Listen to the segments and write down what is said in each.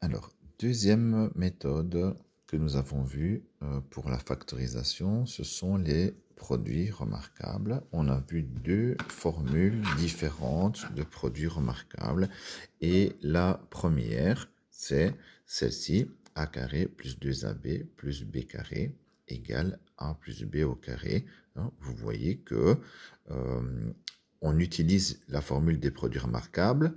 Alors, deuxième méthode que nous avons vue pour la factorisation, ce sont les produits remarquables. On a vu deux formules différentes de produits remarquables. Et la première, c'est celle-ci, a carré plus 2ab plus b carré égale a plus b au carré. Vous voyez que on utilise la formule des produits remarquables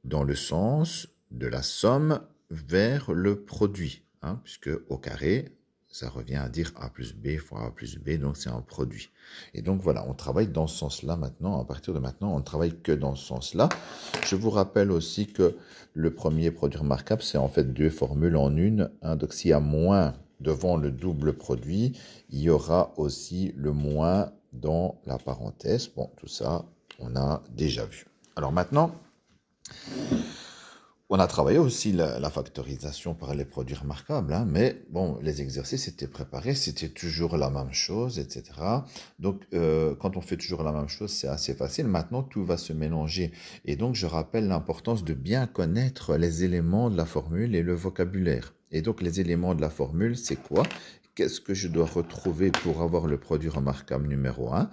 dans le sens de la somme vers le produit, puisque au carré, ça revient à dire a plus b fois a plus b, donc c'est un produit. Et donc voilà, on travaille dans ce sens-là maintenant. À partir de maintenant, on ne travaille que dans ce sens-là. Je vous rappelle aussi que le premier produit remarquable, c'est en fait deux formules en une. Donc s'il y a moins devant le double produit, il y aura aussi le moins dans la parenthèse. Bon, tout ça, on a déjà vu. Alors maintenant, on a travaillé aussi la factorisation par les produits remarquables, mais bon, les exercices étaient préparés, c'était toujours la même chose, etc. Donc, quand on fait toujours la même chose, c'est assez facile. Maintenant, tout va se mélanger. Et donc, je rappelle l'importance de bien connaître les éléments de la formule et le vocabulaire. Et donc, les éléments de la formule, c'est quoi? Qu'est-ce que je dois retrouver pour avoir le produit remarquable numéro 1?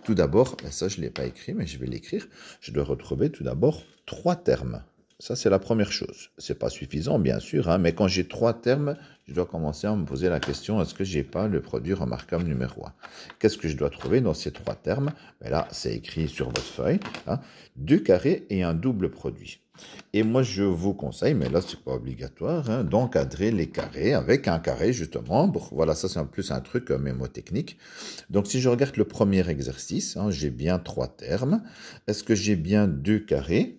Tout d'abord, ça je ne l'ai pas écrit, mais je vais l'écrire. Je dois retrouver tout d'abord 3 termes. Ça, c'est la première chose. Ce n'est pas suffisant, bien sûr, mais quand j'ai 3 termes, je dois commencer à me poser la question, est-ce que je n'ai pas le produit remarquable numéro 1? Qu'est-ce que je dois trouver dans ces 3 termes? Là, c'est écrit sur votre feuille, 2 carrés et un double produit. Et moi, je vous conseille, mais là, ce n'est pas obligatoire, d'encadrer les carrés avec un carré, justement. Bon, voilà, ça, c'est en plus un truc mémotechnique. Donc, si je regarde le premier exercice, j'ai bien 3 termes. Est-ce que j'ai bien 2 carrés?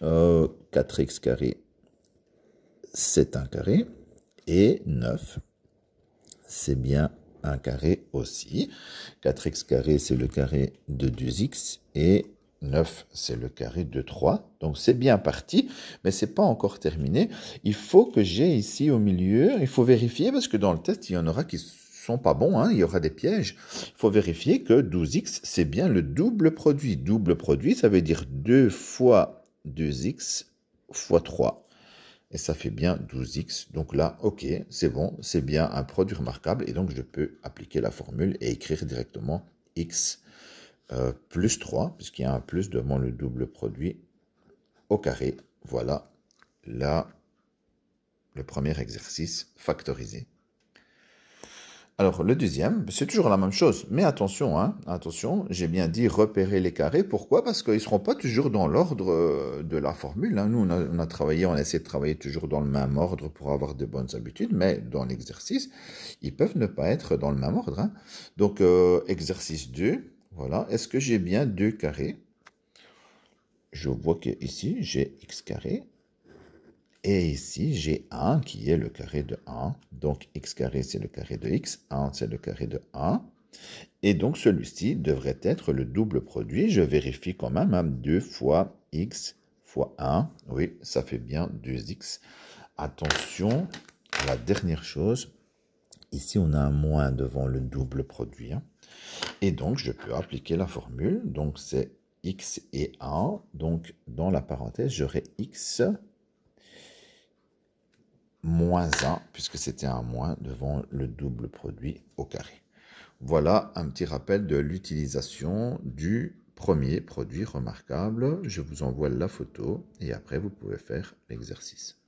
4x carré, c'est un carré. Et 9, c'est bien un carré aussi. 4x carré, c'est le carré de 2x. Et 9, c'est le carré de 3. Donc, c'est bien parti, mais ce n'est pas encore terminé. Il faut que j'ai ici au milieu, il faut vérifier, parce que dans le test, il y en aura qui sont pas bons, il y aura des pièges. Il faut vérifier que 12x, c'est bien le double produit. Double produit, ça veut dire 2 fois 2x fois 3. Et ça fait bien 12x. Donc là, ok, c'est bon, c'est bien un produit remarquable. Et donc, je peux appliquer la formule et écrire directement x plus 3, puisqu'il y a un plus devant le double produit au carré. Voilà là, le premier exercice factorisé. Alors, le deuxième, c'est toujours la même chose. Mais attention, attention, j'ai bien dit repérer les carrés. Pourquoi? Parce qu'ils ne seront pas toujours dans l'ordre de la formule. Nous, on a travaillé, on essaie de travailler toujours dans le même ordre pour avoir de bonnes habitudes. Mais dans l'exercice, ils peuvent ne pas être dans le même ordre. Donc, exercice 2, voilà. Est-ce que j'ai bien 2 carrés? Je vois qu'ici, j'ai x carré. Et ici, j'ai 1 qui est le carré de 1. Donc, x carré, c'est le carré de x. 1, c'est le carré de 1. Et donc, celui-ci devrait être le double produit. Je vérifie quand même, 2 fois x fois 1. Oui, ça fait bien 2x. Attention à la dernière chose. Ici, on a un moins devant le double produit. Et donc, je peux appliquer la formule. Donc, c'est x et 1. Donc, dans la parenthèse, j'aurai x moins 1, puisque c'était un moins devant le double produit au carré. Voilà un petit rappel de l'utilisation du premier produit remarquable. Je vous envoie la photo et après vous pouvez faire l'exercice.